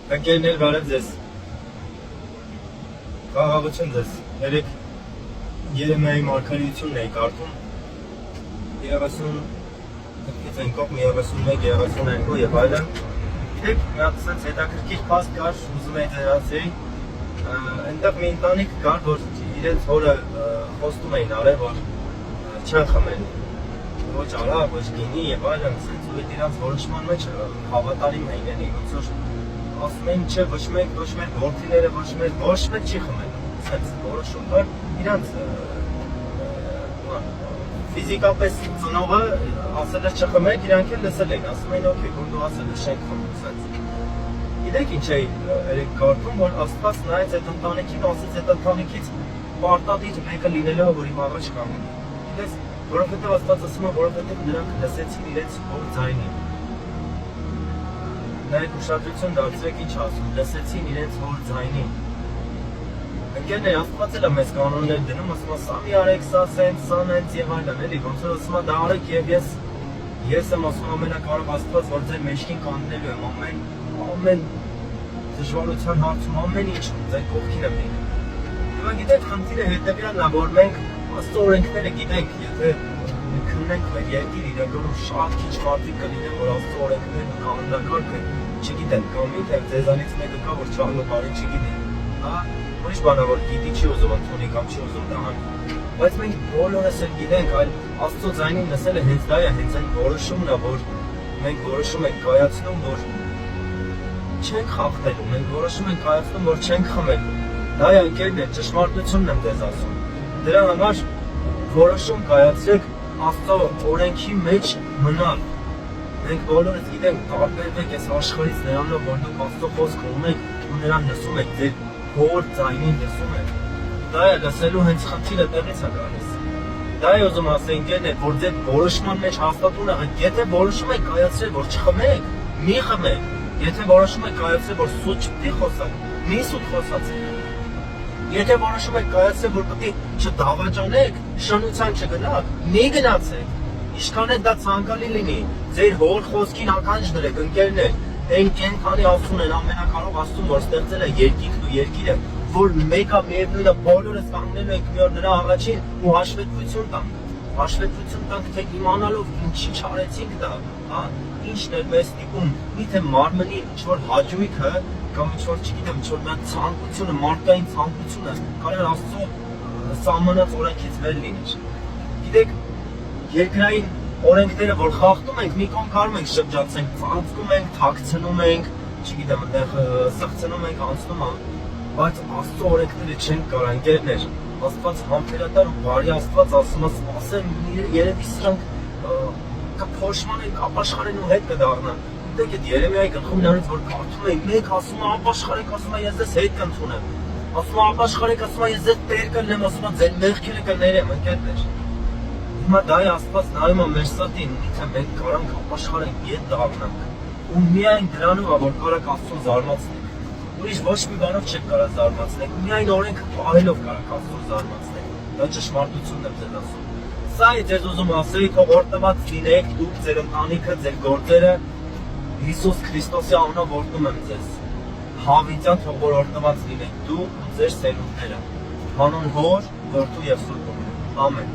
Ընկերներ բարև ձեզ։ Խաղաղություն ձեզ։ Երեք Երեմիայի մարգարեությունն էի կարդում 30 կողմ 31 32 եւ այլն։ Գիտեք, մի հատ sense հետաքրքիր փաստ կար, ուզում եի ձեզ ասեի։ Այնտեղ մի ընտանիք կար, որ իրենց հորը խոստում էին արել, որ չեն խմել ոչ արա, ոչ գինի եւ այլն, sense ու իրանց որոշման մեջ հավատարիմ էին ելի, ոնց որ ասում էին չէ, ոչ մեկ որդիները, ոչ մեկ չի խմել, sense որոշում կար իրանց ֆիզիկապես ծնողը ասել է չխմեք, իրանք էլ լսել են, ասում էին օքեյ, որ դու ասել ես չենք խմում, sense գիտեք ինչ էի երեք կարդում, որ Աստված նայեց այդ ընտանիքին, ասեց այդ ընտանիքից պարտադիր մեկը լինելու է, որ իմ առաջ կանգնի։ Գիտես, որովհետև Աստված ասում է, որովհետև նրանք լսեցին իրենց հոր ձայնին։ Նայեք ուշադրություն դարձրեք ինչ ասում, լսեցին իրենց հոր ձայնին։ Ընկերներ, Աստված էլ է մեզ կանոններ դնում, ասում է սա մի արեք, սա սենց եւ այլն, էլի, ոնց որ ասում է դա արեք եւ ես եմ ասում ամենակարող Աստված, որ ձեր մեջքին կանգնելու եմ ամեն դժվարության հարցում, ամեն ինչում, ձեր կողքին եմ լինում։ Հիմա գիտեք, խնդիրը հետևյալն է, որ մենք Աստծո օրենքները գիտենք, եթե քննենք մեր երկիր իրականում շատ քիչ մարդիկ կլինեն, որ Աստծո օրենքներն ու կանոնակարգը չգիտեն, կամ ինքը ձեզանից մեկը կա, որ չաղլոպարին չգիտեն, հա, ուրիշ բան է, որ գիտի չի ուզում ընդունի կամ չի ուզում դա անի։ Բայց մենք բոլորս էլ գիտենք, այլ Աստծո ձայնին լսելը հենց դա է, հենց այն որոշումն է, որ մենք որոշում ենք կայացնում, որ չենք խախտելու, մենք որոշում ենք կայացնում, որ չենք խմելու։ Դա է ընկերներ, ճշմարտությունն եմ ձեզ ասում։ Դրա համար որոշում կայացրեք Աստծո օրենքի մեջ մնալ։ Մենք բոլորս գիտենք, տարբերվեք այս աշխարհից նրանով, որ դուք Աստծո խոսքը ունեք ու նրան լսում եք, ձեր հոր ձայնին լսում եք։ Դա է լսելու հենց խնդիրը տեղից է գալիս։ Դա է ուզում ասել ընկերներ, որ ձեր որոշման մեջ հաստատուն եղեք, եթե որոշում եք կայացրել, որ չխմեք, մի խմեք։ Եթե որոշում եք կայացրել, որ սուտ չպետք է խոսակ, մի սուտ խոսացեք։ Եթե որոշում եք կայացրել, որ պետք է չդավաճանեք, շնության չգնաք, մի գնացեք։ Ինչքան է դա ցանկալի լինի, ձեր հոր խոսքին ականջ դրեք, ընկերներ, այն կենթանի ասում են ամենակարող Աստծուն, որ ստեղծել է երկինքն ու երկիրը, որ մեկը միևնույնը բոլորս կանգնելու ենք մի օր նրա առաջին ու հաշվետվություն տանք։ Հաշվետվություն տանք, թե իմանալով ինչի չարեցինք դա, հա, ինչն էր մեզ ստիպում, միթե մարմնի ինչ-որ հաճույքը կամ ինչ-որ չգիտեմ, ինչ-որ դա ցանկությունը, մարդկային ցանկությունը կարող Աստծո սահմանած օրենքից վեր լիներ։ Գիտեք, երկրային օրենքները, որ խախտում ենք, մի կողմ կարում ենք շրջացենք, ծածկում ենք, թաքցնում ենք, չգիտեմ, այնտեղ սխցնում ենք, անցնում է, բայց Աստծո օրենքները չենք կարող, ընկերներ, Աստված համբերատար ու բարի Աստված ասում է, ասեմ, երևի սրանք կփոշմանեն, ապաշխարեն ու հետ կդառնան։ Դեք այդ Երեմիայի գլխում նրանց որ կարդում էին, մեկ ասում է ապաշխարեք, ասում է ես ձեզ հետ կընդունեմ։ Ասում է ապաշխարեք, ասում է ես ձեզ տեր կլինեմ, ասում է ձեր մեղքերը կներեմ, ընկերներ։ Հիմա դա է Աստված նայում է մեր սրտին, միթե մենք կարանք ապաշխարենք, ետ դառնանք։ Ու միայն դրանով է որ կարաք Աստծուն զարմացնենք։ Ուրիշ ոչ մի բանով չեք կարող զարմացնել, միայն օրենքը պահելով կարաք Աստծուն զարմացնել։ Դա ճշմարտությունն եմ ձեզ ասում։ Սա է ձեզ ուզում ասեի, թող օրհնված լինեք դուք, ձեր ընտանիքը, ձեր գործերը Հիսուս Քրիստոսի անունով օրհնում եմ ձեզ։ Հավիտյան թող որ օրհնված լինեք դուք ու ձեր սերունդները։ Հանուն Հոր, Որդու եւ Սուրբ Հոգու։ Ամեն։